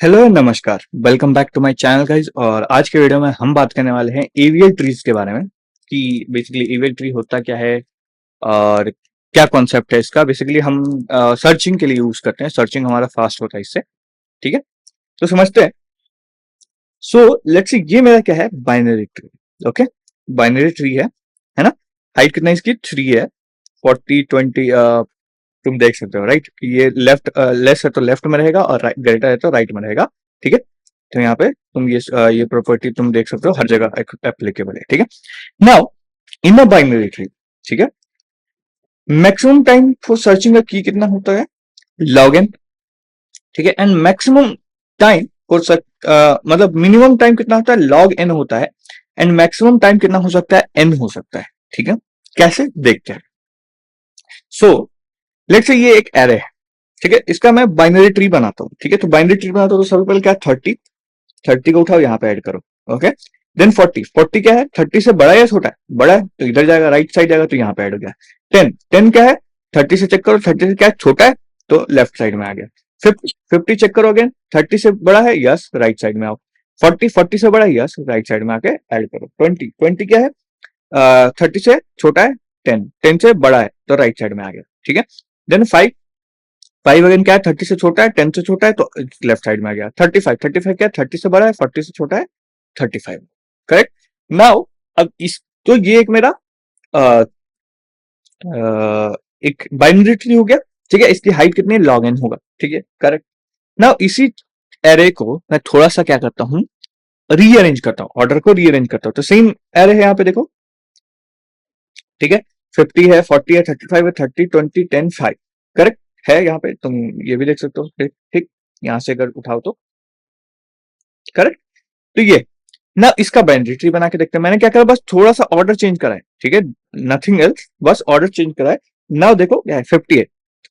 Hello नमस्कार, welcome back to my channel guys. और आज के वीडियो में हम बात करने वाले हैं एवीएल ट्रीज के बारे में कि बेसिकली एवीएल ट्री होता क्या है और क्या कॉन्सेप्ट है इसका। बेसिकली हम सर्चिंग के लिए यूज करते हैं, सर्चिंग हमारा फास्ट होता है इससे। ठीक है, तो समझते हैं। सो लेट्स सी, ये मेरा क्या है, binary tree. Okay, binary tree है ना। हाइट कितना इसकी 3 है, 40 20 तुम देख सकते हो राइट। ये लेफ्ट लेस है तो लेफ्ट में रहेगा और ग्रेटर है तो राइट में रहेगा। ठीक है, तो यहाँ पे तुम ये प्रॉपर्टी तुम देख सकते हो, हर जगह एप्लीकेबल है। ठीक है, now in a binary tree, ठीक है, मैक्सिमम टाइम फॉर सर्चिंग का की कितना होता है, लॉग एन। ठीक है, एंड मैक्सिमम टाइम फॉर मतलब मिनिमम टाइम कितना होता है, लॉग एन होता है। एंड मैक्सिमम टाइम कितना हो सकता है, एन हो सकता है। ठीक है, कैसे देखते हैं। सो लेट्स से ये एक एरे है। ठीक है, इसका मैं बाइनरी ट्री बनाता हूँ। ठीक है, तो बाइनरी ट्री बनाता हूँ तो सबसे पहले क्या है, 30 को उठाओ, यहाँ पे ऐड करो। ओके, देन 40 क्या है, 30 से बड़ा या छोटा है, बड़ा है तो इधर जाएगा, राइट साइड जाएगा, तो यहाँ पे ऐड हो गया। 10 क्या है, 30 से चेक करो, 30 से क्या है, छोटा है तो लेफ्ट साइड में आ गया। 50 चेक करो अगेन, 30 से बड़ा है, यस राइट साइड में आओ। 40 से बड़ा है, यस राइट साइड में आके ऐड करो। 20 क्या है, 30 से छोटा है, 10 से बड़ा है तो राइट साइड में आ गया। ठीक है, देन 5 अगेन क्या है, 30 से छोटा है, 10 से छोटा है तो लेफ्ट साइड में आ गया। 35 क्या है, 30 से बड़ा है, 40 से छोटा है, 35। करेक्ट। नाउ अब इस, तो ये एक मेरा आ, एक बाइनरी ट्री हो गया। ठीक है, इसकी हाइट कितनी है, लॉग एन होगा। ठीक है, करेक्ट। नाउ इसी एरे को मैं थोड़ा सा क्या करता हूं, रीअरेंज करता हूं, ऑर्डर को रीअरेंज करता हूं। तो सेम एरे है यहाँ पे देखो। ठीक है, 50 है, 40 है, 35 है, 30 20 10 5। करेक्ट है, यहाँ पे तुम ये भी देख सकते हो। ठीक ठीक, यहाँ से अगर उठाओ तो करेक्ट। तो ये ना इसका बाइनरी ट्री बना के देखते हैं। मैंने क्या करा, बस थोड़ा सा ऑर्डर चेंज करा है। ठीक है, नथिंग एल्स, बस ऑर्डर चेंज करा है। नाउ देखो क्या है, 50 है,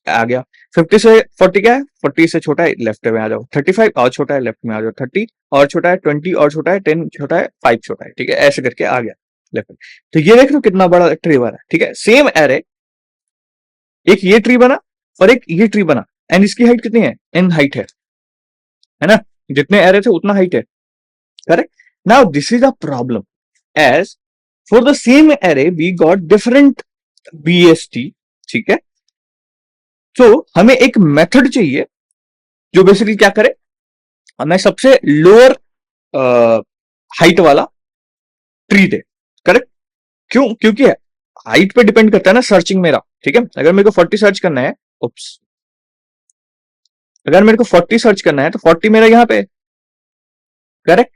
आ गया। 50 से 40 क्या है, 40 से छोटा है, लेफ्ट में आ जाओ। 35 और छोटा है, लेफ्ट में आ जाओ। 30 और छोटा है, 20 और छोटा है, 10 छोटा है, 5 छोटा है। ठीक है, ऐसे करके आ गया लेफ्ट में। तो ये देख लो कितना बड़ा ट्री बना है। ठीक है, सेम एरे, एक ये ट्री बना और एक ये ट्री बना। एंड इसकी हाइट कितनी है, एन हाइट है ना। जितने एरे थे उतना हाइट है। Correct. Now this is a problem, as for the same array we got different BST. ठीक है, तो हमें एक मेथड चाहिए जो बेसिकली क्या करे, हमें सबसे लोअर हाइट वाला ट्री दे। करेक्ट, क्यों, क्योंकि हाइट पे डिपेंड करता है ना सर्चिंग मेरा। ठीक है, अगर मेरे को 40 सर्च करना है, उप्स, अगर मेरे को 40 सर्च करना है तो 40 मेरा यहाँ पे। करेक्ट,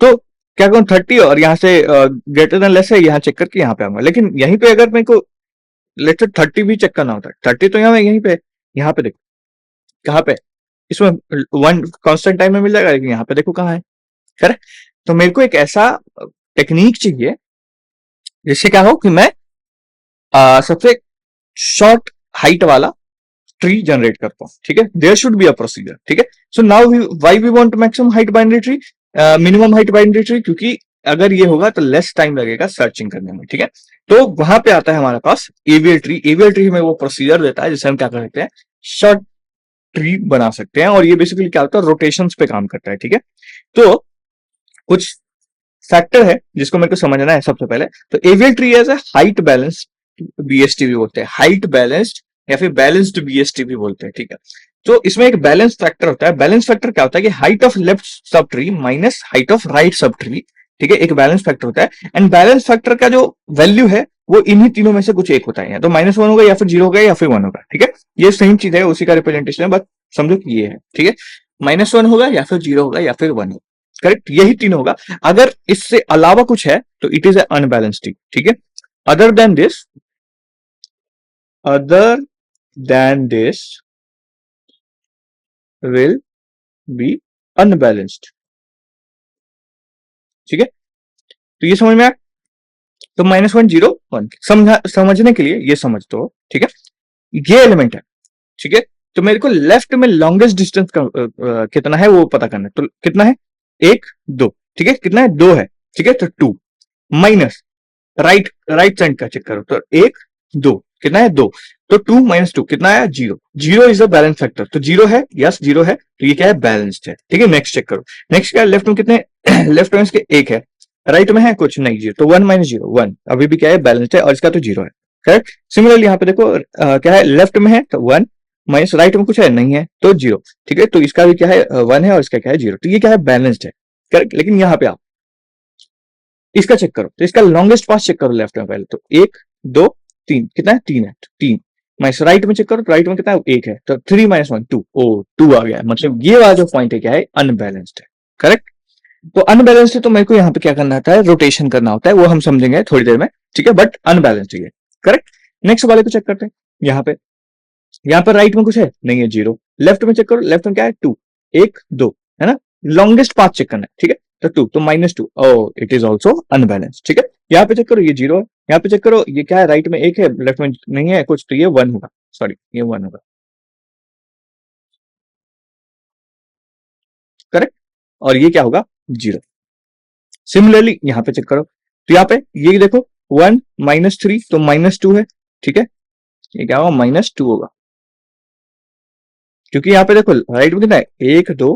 तो क्या कहूँ, 30 और यहाँ से ग्रेटर देन लेस है, यहाँ चेक करके यहाँ पे आऊंगा। लेकिन यहीं पे अगर मेरे को लेट्स से 30 भी चेक करना होता है, 30 तो यहीं पे, यहाँ पे देखो कहाँ पे, इसमें वन कांस्टेंट टाइम में मिल जाएगा, लेकिन यहाँ पे देखो कहाँ है। करेक्ट, तो मेरे को एक ऐसा टेक्निक चाहिए जिससे क्या हो कि मैं सबसे शॉर्ट हाइट वाला ट्री जनरेट करता हूँ। ठीक है, there should be a procedure. ठीक है, so now why we want maximum height binary tree, minimum height binary tree, क्योंकि अगर ये होगा तो लेस टाइम लगेगा सर्चिंग करने में। ठीक है, तो वहां पे आता है हमारे पास एवीएल ट्री। एवीएल ट्री हमें वो प्रोसीजर देता है जिससे हम क्या कर सकते हैं, शॉर्ट ट्री बना सकते हैं। और ये बेसिकली क्या होता है, रोटेशंस पे काम करता है। ठीक है, तो कुछ फैक्टर है जिसको मेरे को समझना है सबसे पहले। तो AVL tree as a height balanced BST भी बोलते हैं, हाइट बैलेंस्ड या फिर बैलेंस्ड बीएसटी भी बोलते हैं। ठीक है, तो इसमें एक बैलेंस फैक्टर होता है। बैलेंस फैक्टर क्या होता है कि height of left sub tree minus height of right sub tree. ठीक है, एक बैलेंस फैक्टर होता है। एंड बैलेंस फैक्टर का जो वैल्यू है वो इन्हीं तीनों में से कुछ एक होता है, या तो -1 होगा, या फिर 0 होगा, या फिर 1 होगा। ठीक है, ये सेम चीज है, उसी का रिप्रेजेंटेशन है, बस समझो कि ये है। ठीक है, -1 होगा, या फिर 0 होगा, या फिर 1 होगा। करेक्ट, यही तीन होगा। अगर इससे अलावा कुछ है तो इट इज अनबैलेंस्ड। ठीक है, other than this, other than this will be unbalanced. ठीक है, तो ये समझ में आया। तो -1 0 1 समझने के लिए ये समझ दो। ठीक है, ये एलिमेंट है। ठीक है, तो मेरे को लेफ्ट में लॉन्गेस्ट डिस्टेंस कितना है वो पता करना है। तो कितना है, 1 2। ठीक है, कितना है, 2 है। ठीक है, तो 2 माइनस राइट साइड का चेक करो तो 1 2। कितना है 2, तो 2 माइनस 2 कितना आया 0, 0 इज द बैलेंस फैक्टर, तो 0 है, यस 0 है, तो ये क्या है बैलेंस्ड है। ठीक है, नेक्स्ट चेक करो, नेक्स्ट क्या है, लेफ्ट में कितने लेफ्ट में इसके 1 है, राइट में है कुछ नहीं 0, तो 1 माइनस 0 1, अभी भी क्या है बैलेंस्ड है, और इसका तो 0 है। करेक्ट। सिमिलरली यहाँ पे देखो क्या है, लेफ्ट में है तो 1 माइनस राइट में कुछ है नहीं है तो 0। ठीक है, तो इसका भी क्या है 1 है और इसका क्या है 0, तो ये क्या है बैलेंस्ड है। करेक्ट। लेकिन यहाँ पे आप इसका चेक करो, तो इसका लॉन्गेस्ट पास चेक करो लेफ्ट में पहले, तो 1 2 3 कितना है 3 है, तो 3 माइनस राइट में चेक करो, राइट में कितना है 1 है, तो 3 माइनस 1 2, ओ 2 आ गया, मतलब ये वाला जो पॉइंट है क्या है अनबैलेंस्ड है। करेक्ट। तो अनबैलेंस्ड है, तो मेरे को यहाँ पे क्या करना होता है, रोटेशन करना होता है, वो हम समझेंगे थोड़ी देर में। ठीक है, बट अनबैलेंस्ड है। करेक्ट। नेक्स्ट वाले को चेक करते हैं, यहाँ पे राइट में कुछ है नहीं है 0, लेफ्ट में चेक करो, लेफ्ट में क्या है 2 1 2 है ना, लॉन्गेस्ट पाथ चेक करना है। ठीक है, तो 2 तो minus 2, oh it is also unbalanced. ठीक है, यहाँ पे चेक करो ये 0 है, यहाँ पे चेक करो ये क्या है, राइट में 1 है लेफ्ट में नहीं है कुछ, तो ये 1 होगा, सॉरी ये 1 होगा। करेक्ट। और ये क्या होगा 0। सिमिलरली यहाँ पे चेक करो, तो यहाँ पे ये देखो 1 माइनस 3 तो माइनस 2 है। ठीक है, ये क्या होगा माइनस 2 होगा, क्योंकि यहाँ पे देखो राइट में कितना है 1 2,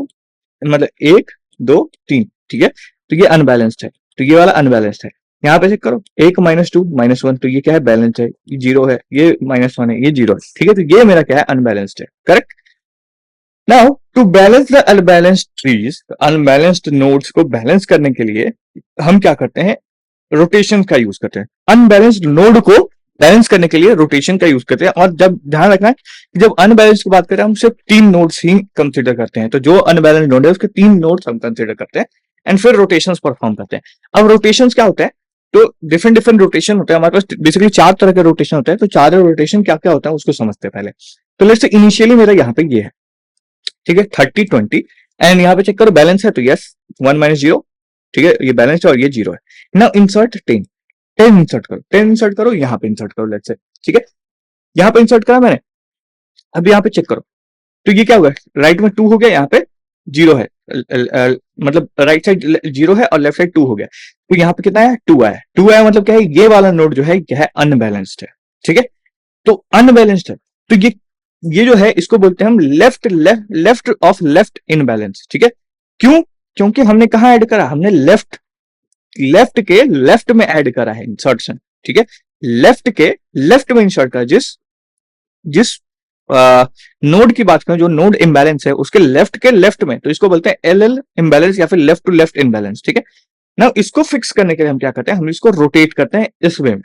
मतलब 1 2 3। ठीक है, तो ये अनबैलेंस्ड है, तो ये वाला अनबैलेंस्ड है। यहाँ पे चेक करो 1 माइनस 2 माइनस 1, तो ये क्या है बैलेंस है, ये 0 है, ये माइनस 1 है, ये 0 है। ठीक है, तो ये मेरा क्या है अनबैलेंस्ड है। Correct. Now to balance the unbalanced trees, unbalanced nodes को बैलेंस करने के लिए हम क्या करते हैं, रोटेशन का यूज करते हैं। अनबैलेंस्ड नोड को बैलेंस करने के लिए रोटेशन का यूज करते हैं। और जब ध्यान रखना है कि जब अनबैलेंस की बात करें हम सिर्फ 3 नोड्स ही कंसीडर करते हैं, तो जो अनबैलेंस नोड है उसके 3 नोड्स हम कंसीडर करते हैं एंड फिर रोटेशंस परफॉर्म करते हैं। अब रोटेशंस क्या होता है, तो डिफरेंट डिफरेंट रोटेशन होते हैं हमारे पास, बेसिकली 4 तरह के रोटेशन होते हैं। तो 4 रोटेशन क्या क्या होता है उसको समझते हैं पहले। तो लेट्स से इनिशियली मेरा यहाँ पे ये है, ठीक है 30 20, एंड यहाँ पे चेक करो बैलेंस है, तो यस 1 माइनस 0। ठीक है, ये बैलेंस है और ये 0 है। नाउ इंसर्ट 10, 10 इंसर्ट करो, 10 इंसर्ट करो, यहाँ पे इंसर्ट करो लेट्स से। ठीक है, यहाँ पे इंसर्ट करा मैंने, अब यहाँ पे चेक करो, तो ये क्या होगा, राइट में 2 हो गया, यहाँ पे 0 है, मतलब राइट साइड 0 है और लेफ्ट साइड 2 हो गया, तो यहाँ पे कितना है 2 आया, 2 आया, मतलब क्या है ये वाला नोड जो है क्या है अनबैलेंस्ड है। ठीक है, तो अनबैलेंस्ड है, तो ये जो है इसको बोलते हैं हम left left left of left imbalance. ठीक है, क्यों, क्योंकि हमने कहा ऐड करा, हमने लेफ्ट लेफ्ट के लेफ्ट में ऐड करा है इंसर्शन। ठीक है, लेफ्ट के लेफ्ट में इंसर्ट करा, जिस जिस नोड की बात करें, जो नोड इम्बैलेंस है उसके लेफ्ट के लेफ्ट में, तो इसको बोलते हैं एल एल इम्बैलेंस या फिर लेफ्ट टू लेफ्ट इम्बैलेंस। ठीक है, ना इसको फिक्स करने के लिए हम क्या करते हैं, हम इसको रोटेट करते हैं इस वे में।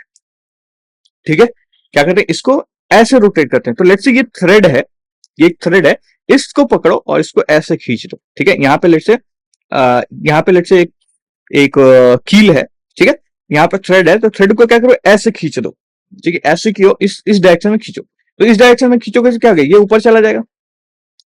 ठीक है, क्या करते हैं इसको ऐसे रोटेट करते हैं, तो लेट्स से ये थ्रेड है, ये थ्रेड है, इसको पकड़ो और इसको ऐसे खींच दो। ठीक है, यहाँ पे लेट्स से यहाँ पे लेट्स से एक कील है। ठीक है, यहाँ पे थ्रेड है, तो थ्रेड को क्या करो ऐसे खींच दो। ठीक है, ऐसे खींचो, इस डायरेक्शन में खींचो, तो इस डायरेक्शन में खींचोगे तो क्या होगा, ये ऊपर चला जाएगा,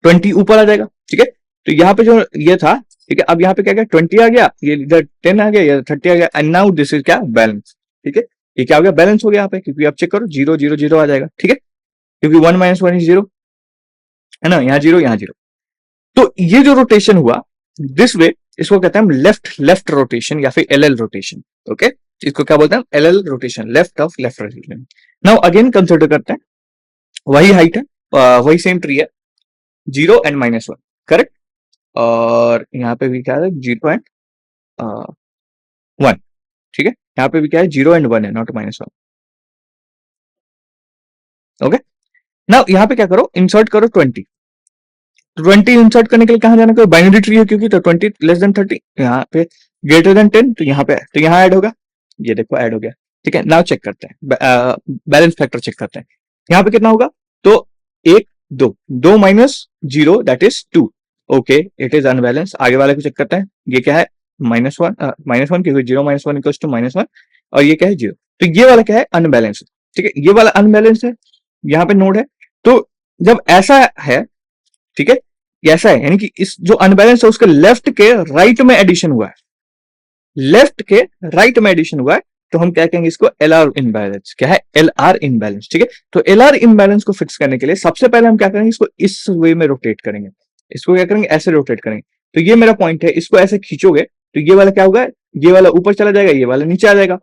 20 ऊपर आ जाएगा। ठीक है, तो यहाँ पे जो ये था, ठीक है, अब यहाँ पे क्या गया 20 आ गया, ये इधर 10 आ गया, ये 30 आ गया, एंड नाउ दिस इज क्या बैलेंस। ठीक है, ये क्या हो गया बैलेंस हो गया यहाँ पे, क्योंकि आप चेक करो 0 0 0 आ जाएगा। ठीक है, क्योंकि 1 माइनस 1 इज 0 है ना, यहाँ 0 यहाँ 0। तो ये जो रोटेशन हुआ दिस वे, इसको कहते हैं हम लेफ्ट लेफ्ट रोटेशन या फिर एल एल रोटेशन। ओके, इसको क्या बोलते हैं L L rotation, left of left rotation. Now again consider करते हैं, वही हाइट है, वही सेम ट्री है, 0 एंड -1। करेक्ट, और यहाँ पे भी क्या है 0 एंड 1। ठीक है, यहाँ पे भी क्या है 0 एंड 1 है, नॉट -1। ओके, नाउ यहाँ पे क्या करो इंसर्ट करो 20। 20 इंसर्ट करने के लिए कहां जाना, कोई बाइनरी ट्री है क्योंकि, तो 20 लेस देन 30, यहाँ पे ग्रेटर देन 10, तो यहाँ पे, तो यहाँ ऐड होगा, ये देखो ऐड हो गया। ठीक है, नाउ चेक करते हैं बैलेंस फैक्टर चेक करते हैं, यहाँ पे कितना होगा, तो 1 2 2 minus 0 that is 2। Okay, it is unbalance. आगे वाले को चेक करते हैं, ये क्या है -1 क्योंकि 0 - 1 इक्वल्स टू -1, और ये क्या है 0, तो ये वाला क्या है अनबैलेंस। ठीक है, ये वाला अनबैलेंस है, यहाँ पे नोड है, तो जब ऐसा है, ठीक है, ऐसा है यानी कि इस जो अनबैलेंस है उसके लेफ्ट के राइट में एडिशन हुआ है, लेफ्ट के राइट में एडिशन हुआ है, तो हम क्या कहेंगे इसको एल आर इनबैलेंस। क्या है एल आर इनबैलेंस। ठीक है, तो एल आर इनबैलेंस को फिक्स करने के लिए सबसे पहले हम क्या करेंगे, इसको इस वे में रोटेट करेंगे, इसको क्या करेंगे ऐसे रोटेट करेंगे। तो ये मेरा पॉइंट है, इसको ऐसे खींचोगे तो ये वाला क्या होगा, ये वाला ऊपर चला जाएगा, ये वाला नीचे आ जाएगा,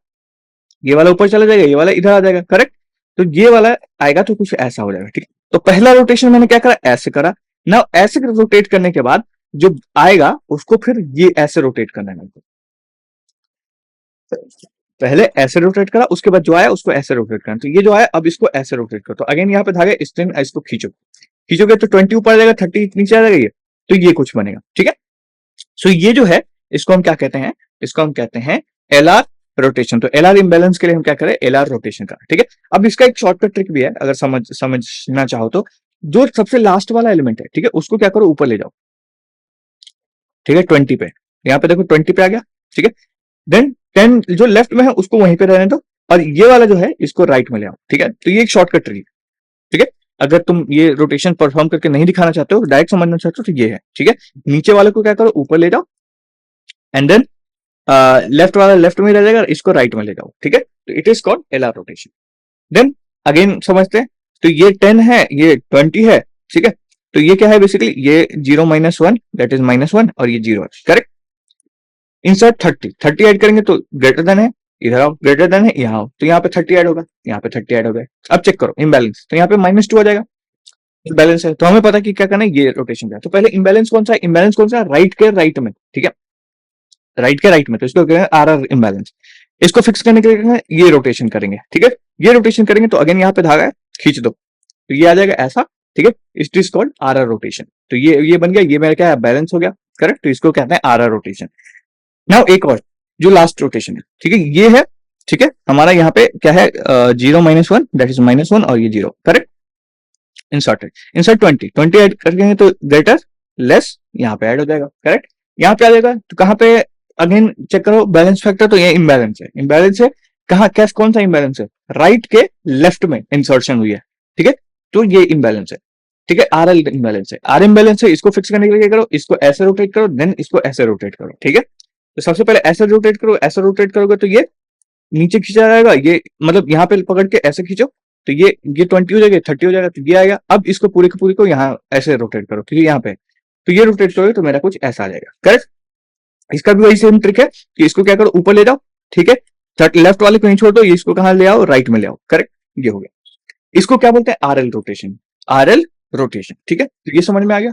ये वाला ऊपर चला जाएगा, ये वाला इधर आ जाएगा। करेक्ट, तो ये वाला आएगा तो कुछ ऐसा हो जाएगा, ठीक है। तो पहला रोटेशन मैंने क्या करा, ऐसे करा ना, ऐसे रोटेट करने के बाद जो आएगा उसको फिर ये ऐसे रोटेट करना है मेरे को। पहले ऐसे रोटेट करा, उसके बाद जो आया उसको ऐसे रोटेट करना, तो ये जो आया अब इसको ऐसे रोटेट करो, तो अगेन यहाँ पे धागा स्ट्रिंग इसको खींचोगे तो 20 ऊपर आ जाएगा, 30 नीचे आ जाएगा, ये तो ये कुछ बनेगा, ठीक है। सो ये जो है इसको हम क्या कहते हैं, इसको हम कहते हैं एलआर रोटेशन। तो एलआर इम्बैलेंस के लिए हम क्या करें, एलआर रोटेशन का, ठीक है। अब इसका एक शॉर्टकट ट्रिक भी है, अगर समझना चाहो तो, जो सबसे लास्ट वाला एलिमेंट है, ठीक है, उसको क्या करो, ऊपर ले जाओ, ठीक है, 20 पे। यहाँ पे देखो 20 पे आ गया, ठीक है। देन 10 जो लेफ्ट में है उसको वहीं पे रहने दो, और ये वाला जो है इसको राइट में ले आओ, ठीक है। तो ये एक शॉर्टकट ट्रिक है, ठीक है। अगर तुम ये रोटेशन परफॉर्म करके नहीं दिखाना चाहते हो, डायरेक्ट समझना चाहते हो, तो ये है, ठीक है। नीचे वाले को क्या करो, ऊपर ले जाओ, एंड देन लेफ्ट वाला लेफ्ट में रह जाएगा, इसको राइट में ले जाओ, ठीक है। तो it is called LR rotation. Then again समझते हैं, तो ये 10 है, ये 20 है, ठीक है। तो ये क्या है बेसिकली, ये 0 - 1 दैट इज -1, और ये 0 है, करेक्ट। इंसर्ट 30 ऐड करेंगे तो ग्रेटर देन है, इधर आओ, ग्रेटर देन है यहाँ आओ, तो यहाँ पे 30 ऐड होगा, यहाँ पे 30 ऐड हो गया। अब चेक करो इम्बैलेंस, तो यहाँ पे -2 आ जाएगा, इम्बैलेंस है। तो हमें पता कि क्या करना है, ये रोटेशन का। तो पहले इम्बैलेंस कौन सा है, इम्बैलेंस कौन सा है, राइट के राइट में, ठीक है, राइट के राइट में, तो इसको आर आर इम्बैलेंस। इसको फिक्स करने के लिए ये रोटेशन करेंगे, ठीक है। ये रोटेशन करेंगे तो अगेन यहाँ पे धागा है, खींच दो, तो ये आ जाएगा ऐसा, ठीक है। इट इज कॉल्ड आर आर रोटेशन। तो ये बन गया, ये मेरा क्या है, बैलेंस हो गया, करेक्ट। तो इसको कहते हैं आर आर रोटेशन। नाउ एक और जो लास्ट रोटेशन है, ठीक है, ये है, ठीक है। हमारा यहाँ पे क्या है, 0 - 1 दैट इज -1, और ये 0, करेक्ट। इंसर्ट 20 ऐड करेंगे तो ग्रेटर लेस यहाँ पे ऐड हो जाएगा, करेक्ट। यहाँ पे आ जाएगा, तो कहाँ पे, अगेन चेक करो बैलेंस फैक्टर, तो ये इम्बैलेंस है, इम्बैलेंस है कहाँ, कैस कौन सा इम्बैलेंस है, राइट के लेफ्ट में इंसर्शन हुई है, ठीक है। तो ये इम्बैलेंस है, ठीक है, आर एल इम्बैलेंस है, आर इम्बैलेंस है। इसको फिक्स करने के लिए क्या करो, इसको ऐसे रोटेट करो, देन इसको ऐसे रोटेट करो, ठीक है। तो सबसे पहले ऐसे रोटेट करो, ऐसे रोटेट करोगे तो ये नीचे खींचा जाएगा, ये मतलब यहाँ पे पकड़ के ऐसे खींचो, तो ये 20 हो जाएगा, 30 हो जाएगा, तो ये आएगा। अब इसको पूरी की पूरी को यहाँ ऐसे रोटेट करो, ठीक है, यहाँ पे, तो ये रोटेट करोगे तो मेरा कुछ ऐसा आ जाएगा, करेक्ट। इसका भी वही सेम ट्रिक है कि इसको क्या करो, ऊपर ले जाओ, ठीक है, लेफ्ट वाले को नहीं छोड़ दो, इसको कहाँ ले आओ, राइट में ले आओ, करेक्ट। ये हो गया, इसको क्या बोलते हैं, R L rotation, R L rotation, ठीक है। तो ये समझ में आ गया,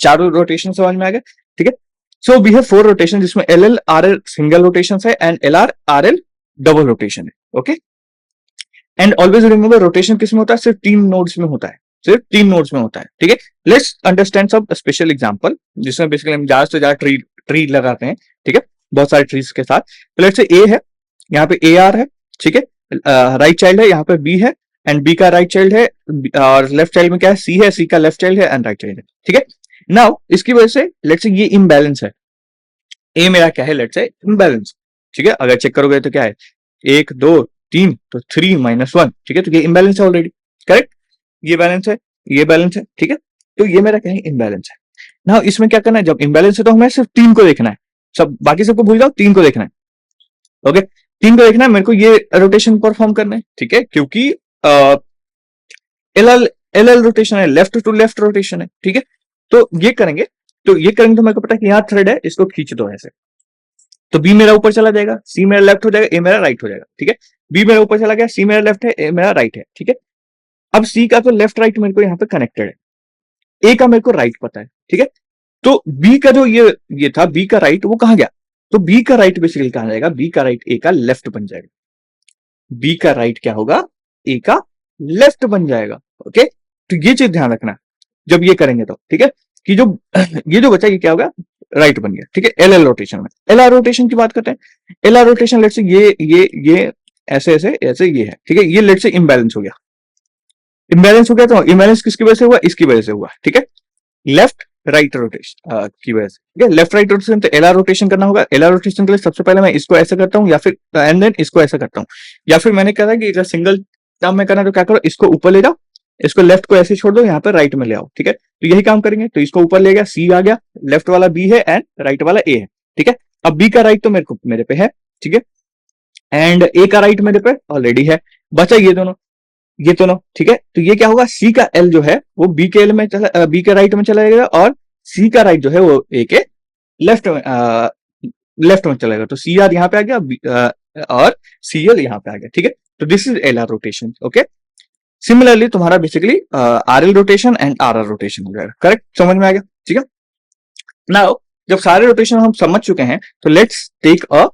चारों रोटेशन समझ में आ गया, ठीक है। सो वी हैव 4 रोटेशन, जिसमें L L R L single rotation है, and L R R L double rotation है, okay. And always remember, rotation किसमें होता है, सिर्फ 3 नोड्स में होता है, सिर्फ 3 नोड्स में होता है, ठीक है। Let's understand some special example, जिसमें बेसिकली हम ज्यादा से ज्यादा ट्री लगाते हैं, ठीक है, बहुत सारे ट्रीज के साथ। तो लेट्स से ए है, यहाँ पे ए आर है, ठीक है, राइट चाइल्ड है, यहाँ पे बी है, एंड बी का राइट चाइल्ड है, और लेफ्ट चाइल्ड में क्या है, सी है, सी का लेफ्ट चाइल्ड है, एंड राइट चाइल्ड है, ठीक है। नाउ इसकी वजह से लेट्स से ये इम्बैलेंस है, ए मेरा क्या है, लेट्स से इम्बैलेंस, ठीक है। अगर चेक करोगे तो क्या है, 1 2 3, तो 3 - 1, ठीक है। तो ये इम्बैलेंस है ऑलरेडी, करेक्ट। ये बैलेंस है, ये बैलेंस है, ठीक है। तो ये मेरा क्या है, इम्बैलेंस है। ना इसमें क्या करना है, जब इम्बैलेंस है तो हमें सिर्फ 3 को देखना है, सब बाकी सबको भूल जाओ, 3 को देखना है, ओके। 3 को देखना है, मेरे को ये रोटेशन परफॉर्म करना है, ठीक है, क्योंकि L L L L rotation है, लेफ्ट टू लेफ्ट रोटेशन है, ठीक है। तो ये करेंगे, तो मेरे को पता है कि यहाँ थ्रेड है, इसको खींच दो ऐसे, तो बी मेरा ऊपर चला जाएगा, सी मेरा लेफ्ट हो जाएगा, ए मेरा राइट हो जाएगा, ठीक है। बी मेरा ऊपर चला गया, सी मेरा लेफ्ट है, ए मेरा राइट है, ठीक है। अब सी का तो लेफ्ट राइट मेरे को यहाँ पे कनेक्टेड है, ए का मेरे को राइट पता है, ठीक है। तो बी का जो ये था, बी का राइट वो कहाँ गया, तो बी का राइट बेसिकली कहाँ जाएगा, बी का राइट ए का लेफ्ट बन जाएगा, बी का राइट क्या होगा, ए का लेफ्ट बन जाएगा, ओके। तो ये चीज ध्यान रखना जब ये करेंगे तो, ठीक है, कि जो ये जो बचा ये क्या होगा, राइट बन गया, ठीक है। एल एल रोटेशन में, एल आर रोटेशन की बात करते हैं। एल आर रोटेशन लेट से ये ऐसे ऐसे ऐसे ये है, ठीक है। ये लेट से इम्बैलेंस हो गया, इम्बैलेंस हो गया, तो इम्बैलेंस किसकी वजह से हुआ, इसकी वजह से हुआ, ठीक है, लेफ्ट राइट रोटेशन की वजह से, ठीक है। लेफ्ट राइट रोटेशन, तो एल आर रोटेशन करना होगा। एल आर रोटेशन के लिए सबसे पहले मैं इसको ऐसे करता हूँ, या फिर एंड देन इसको ऐसा करता हूँ, या फिर मैंने कहा कि अगर सिंगल टर्म में करना तो क्या करो, इसको ऊपर ले जाओ, इसको लेफ्ट को ऐसे छोड़ दो, यहाँ पर राइट में ले आओ, ठीक है। तो यही काम करेंगे, तो इसको ऊपर ले गया, सी आ गया, लेफ्ट वाला बी है एंड राइट वाला ए है, ठीक है। अब बी का राइट तो मेरे पे है, ठीक है, एंड ए का राइट मेरे पे ऑलरेडी है, बचा ये दोनों, ठीक है। तो ये क्या होगा, सी का एल जो है वो बी के एल में चला, बी के राइट में चला जाएगा, और सी का राइट जो है वो ए के लेफ्ट में लेफ्ट में चलेगा। तो सी आर यहाँ पे आ गया, और सी एल यहाँ पे आ गया, ठीक है। तो this is L R rotation, okay. Similarly तुम्हारा basically RL rotation and RR rotation हो जाएगा। करेक्ट, समझ में आ गया? ठीक है, नाउ जब सारे रोटेशन हम समझ चुके हैं तो लेट्स टेक अ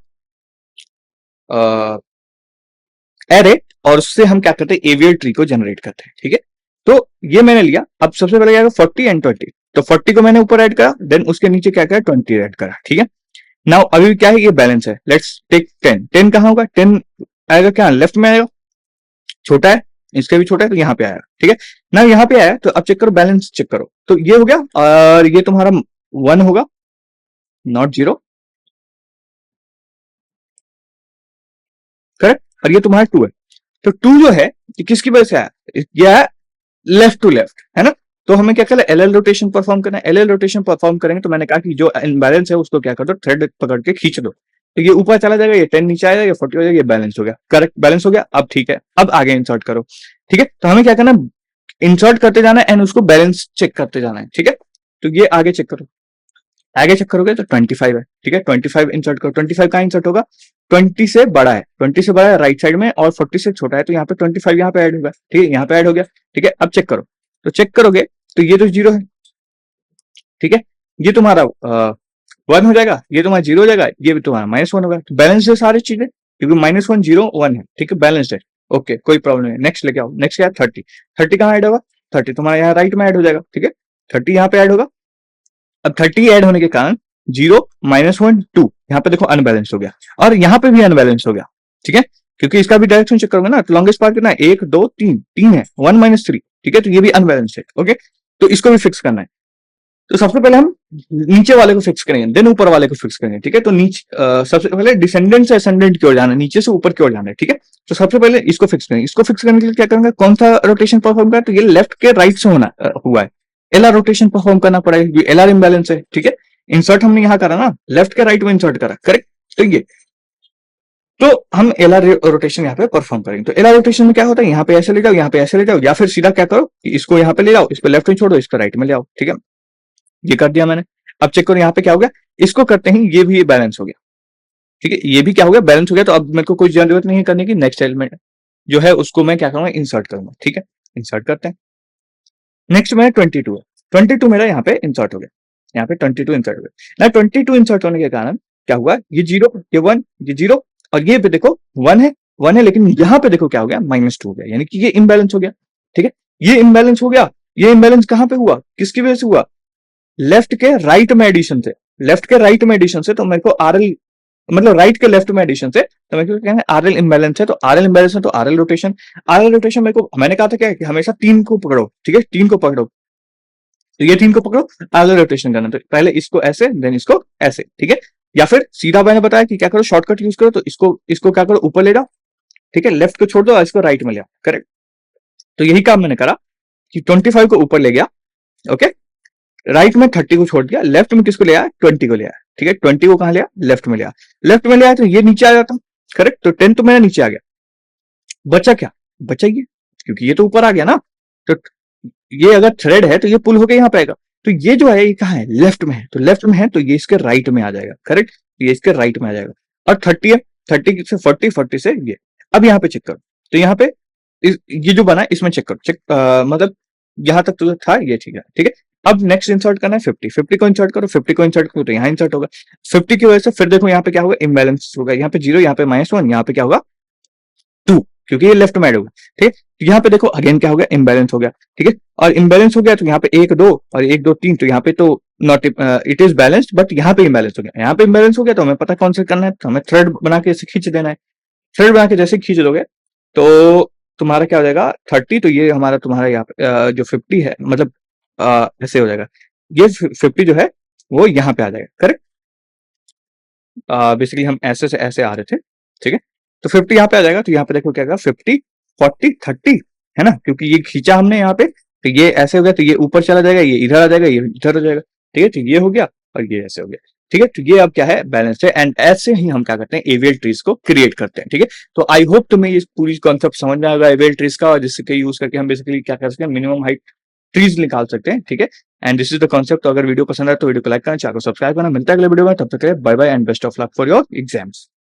एरे और उससे हम क्या करते हैं, एवियल ट्री को जनरेट करते हैं। ठीक है, तो ये मैंने लिया। अब सबसे पहले क्या 40 एंड 20, तो 40 को मैंने ऊपर ऐड करा, देन उसके नीचे क्या करा, 20 ऐड करा। ठीक है, नाउ अभी क्या है, ये बैलेंस है। Let's take 10। 10 कहां होगा, 10 आएगा क्या, लेफ्ट में आएगा, छोटा है, इसका भी छोटा है, तो यहाँ पे आएगा। ठीक है, ना यहाँ पे आया, तो अब चेक करो, बैलेंस चेक करो, तो ये हो गया, और ये तुम्हारा 1 होगा, नॉट 0। करेक्ट, और ये तुम्हारा 2 है। तो 2 जो है ये किसकी वजह से आया, ये आया लेफ्ट टू लेफ्ट, है ना। तो हमें क्या करना है, एलएल रोटेशन परफॉर्म करना है। एलएल रोटेशन परफॉर्म करेंगे तो मैंने कहा कि जो इनबैलेंस है उसको क्या कर दो, थ्रेड पकड़ के खींच दो, तो ये ऊपर चला जाएगा, ये 10 नीचे आएगा, ये 40 हो जाएगा, ये बैलेंस हो गया। करेक्ट, बैलेंस हो गया। अब ठीक है, अब आगे इंसर्ट करो। ठीक है, तो हमें क्या करना है, इंसर्ट करते जाना है एंड उसको बैलेंस चेक करते जाना है। ठीक है, तो ये आगे चेक करो, आगे चेक करोगे तो 25 है। ठीक है, 25 इंसर्ट करो। 25 कहाँ इंसर्ट होगा, 20 से बड़ा है, 20 से बड़ा है राइट साइड में, और 40 से छोटा है, तो यहाँ पे 25 यहाँ पे ऐड होगा। ठीक है, यहाँ पे ऐड हो गया। ठीक है, अब चेक करो, तो चेक करोगे तो ये तो 0 है। ठीक है, ये तुम्हारा 1 हो जाएगा, ये तुम्हारा 0 हो जाएगा, ये भी तुम्हारा -1 होगा। तो बैलेंस है सारी चीजें, क्योंकि -1 0 1 है। ठीक है, बैलेंस है। ओके, कोई प्रॉब्लम नहीं। नेक्स्ट लेके आओ। नेक्स्ट क्या है, 30। 30 कहाँ ऐड होगा, 30 तुम्हारा यहाँ राइट में ऐड हो जाएगा। ठीक है, 30 यहाँ पे ऐड होगा। अब 30 ऐड होने के कारण 0 -1 2 यहाँ पे देखो अनबैलेंस हो गया, और यहाँ पे भी अनबैलेंस हो गया। ठीक है, क्योंकि इसका भी डायरेक्शन चेक करोगे ना, तो लॉन्गेस्ट पार्ट कितना है, 1 2 3 3 है, 1 -3। ठीक है, तो ये भी अनबैलेंस है। ओके, तो इसको भी फिक्स करना है। तो सबसे पहले हम नीचे वाले को फिक्स करेंगे, देन ऊपर वाले को फिक्स करेंगे। ठीक है, तो नीचे सबसे पहले डिसेंडेंट से असेंडेंट की ओर जाना है, नीचे से ऊपर की ओर जाना है। ठीक है, तो सबसे पहले इसको फिक्स करेंगे। इसको फिक्स करने के लिए क्या करेंगे, कौन सा रोटेशन परफॉर्म करें, तो ये लेफ्ट के राइट से होना हुआ है, एलआर रोटेशन परफॉर्म करना पड़ेगा, क्योंकि एलआर इम्बैलेंस है। ठीक है, इंसर्ट हमने यहाँ करा ना, लेफ्ट के राइट में इंसर्ट करा। करेक्ट, तो ये तो हम एलआर रोटेशन यहाँ पे परफॉर्म करेंगे। तो एलआर रोटेशन में क्या होता है, यहाँ पे ऐसे ले जाओ, यहाँ पे ऐसे ले जाओ, या फिर सीधा क्या करो कि इसको यहाँ पे ले जाओ, इसको लेफ्ट में छोड़ो, इसको राइट में ले आओ। ठीक है, ये कर दिया मैंने। अब चेक करो यहाँ पे क्या हो गया, इसको करते ही ये भी बैलेंस हो गया। ठीक है, ये भी क्या हो गया, बैलेंस हो गया। तो अब मेरे को कोई जरूरत नहीं है करने की, नेक्स्ट एलिमेंट जो है उसको मैं क्या करूंगा, इंसर्ट करूंगा। ठीक है, इंसर्ट करते हैं। नेक्स्ट में 22 है, 22 मेरा यहाँ पे इंसर्ट हो गया, यहाँ पे 22 इंसर्ट हो गया ना। 22 इंसर्ट होने के कारण क्या हुआ, ये 0 ये 1 ये 0, और ये पे देखो 1 है 1 है, लेकिन यहाँ पे देखो क्या हो गया, -2 हो गया, यानी कि ये इम्बैलेंस हो गया। ठीक है, ये इम्बैलेंस हो गया। ये इम्बैलेंस कहाँ पे हुआ, किसकी वजह से हुआ, लेफ्ट के राइट में एडिशन से। लेफ्ट के राइट में एडिशन से, तो मेरे को आरएल मतलब राइट के लेफ्ट में एडिशन से, तो मेरे को कहना है आरएल इम्बैलेंस है। तो आरएल इम्बैलेंस है तो आरएल रोटेशन। आरएल रोटेशन मेरे को, मैंने कहा था क्या कि हमेशा 3 को पकड़ो। ठीक है, 3 को पकड़ो, तो ये 3 को पकड़ो, आरएल रोटेशन करना। तो पहले इसको ऐसे, देन इसको ऐसे। ठीक है, या फिर सीधा मैंने बताया कि क्या करो, शॉर्टकट यूज करो, तो इसको क्या करो, ऊपर ले जाओ। ठीक है, लेफ्ट को छोड़ दो और इसको राइट में ले आओ। करेक्ट, तो यही काम मैंने करा कि 25 को ऊपर ले गया। ओके, राइट में 30 को छोड़ दिया, लेफ्ट में किसको ले आया, 20 को ले आया। ठीक है, 20 को कहां लिया, लेफ्ट में लिया। लेफ्ट में ले आया तो ये नीचे आ जाता। करेक्ट, तो 10 तो मेरा नीचे आ गया, बचा क्या, बचा ये, क्योंकि ये तो ऊपर आ गया ना। तो ये अगर थ्रेड है तो ये पुल होकर यहाँ पे आएगा, तो ये जो है ये कहाँ है, लेफ्ट में है, तो लेफ्ट में है तो ये इसके राइट में आ जाएगा। करेक्ट, ये इसके राइट में आ जाएगा। और 30 है, 30 से 40, 40 से ये। अब यहाँ पे चेक करो, तो यहाँ पे ये जो बना है इसमें चेक करो, मतलब यहाँ तक तो था ये, ठीक है। ठीक है, अब नेक्स्ट इंसर्ट करना है 50। 50 को इंसर्ट करो, 50 को इंसर्ट करो तो यहाँ इंसर्ट होगा। 50 की वजह से फिर देखो यहाँ पे क्या होगा, इम्बैलेंस होगा, यहाँ पे 0, यहाँ पे -1, यहाँ पे क्या होगा 2, क्योंकि ये लेफ्ट में ऐड होगा। ठीक है, यहाँ पे देखो अगेन क्या हो गया, इम्बैलेंस हो गया। ठीक है, और इम्बैलेंस हो गया तो यहाँ पे 1 2 और 1 2 3, तो यहाँ पे तो not it is balanced, but यहाँ पे इम्बैलेंस हो गया। यहाँ पे इम्बैलेंस हो गया तो हमें पता कौन सा करना है, तो हमें थ्रेड बना के इसे खींच देना है। थ्रेड बना के जैसे खींच दोगे तो तुम्हारा क्या हो जाएगा 30, तो ये हमारा तुम्हारा यहाँ पे जो 50 है, मतलब ऐसे हो जाएगा, ये 50 जो है वो यहाँ पे आ जाएगा। करेक्ट, बेसिकली हम ऐसे से ऐसे आ रहे थे। ठीक है, तो 50 यहाँ पे आ जाएगा, तो यहाँ पे देखो क्या 50 40 30 है ना, क्योंकि ये खींचा हमने यहाँ पे, तो ये ऐसे हो गया, तो ये ऊपर चला जाएगा, ये इधर आ जाएगा, ये इधर हो जाएगा। ठीक है, तो ये हो गया और ये ऐसे हो गया। ठीक है, तो ये अब क्या है, बैलेंस है। एंड ऐसे ही हम क्या करते हैं, एवियल ट्रीज को क्रिएट करते हैं। ठीक है, तो आई होप तुम्हें ये पूरी कॉन्सेप्ट समझ में आएगा एवियल ट्रीज का, और जिसके यूज करके हम बेसिकली क्या कर सकते हैं, मिनिमम हाइट ट्रीज निकाल सकते हैं। ठीक है, and this is the concept. तो अगर वीडियो पसंद आए तो वीडियो को लाइक करना, चैनल को सब्सक्राइब करना। मिलता है अगले वीडियो में, तब तक के लिए bye bye and best of luck for your exams.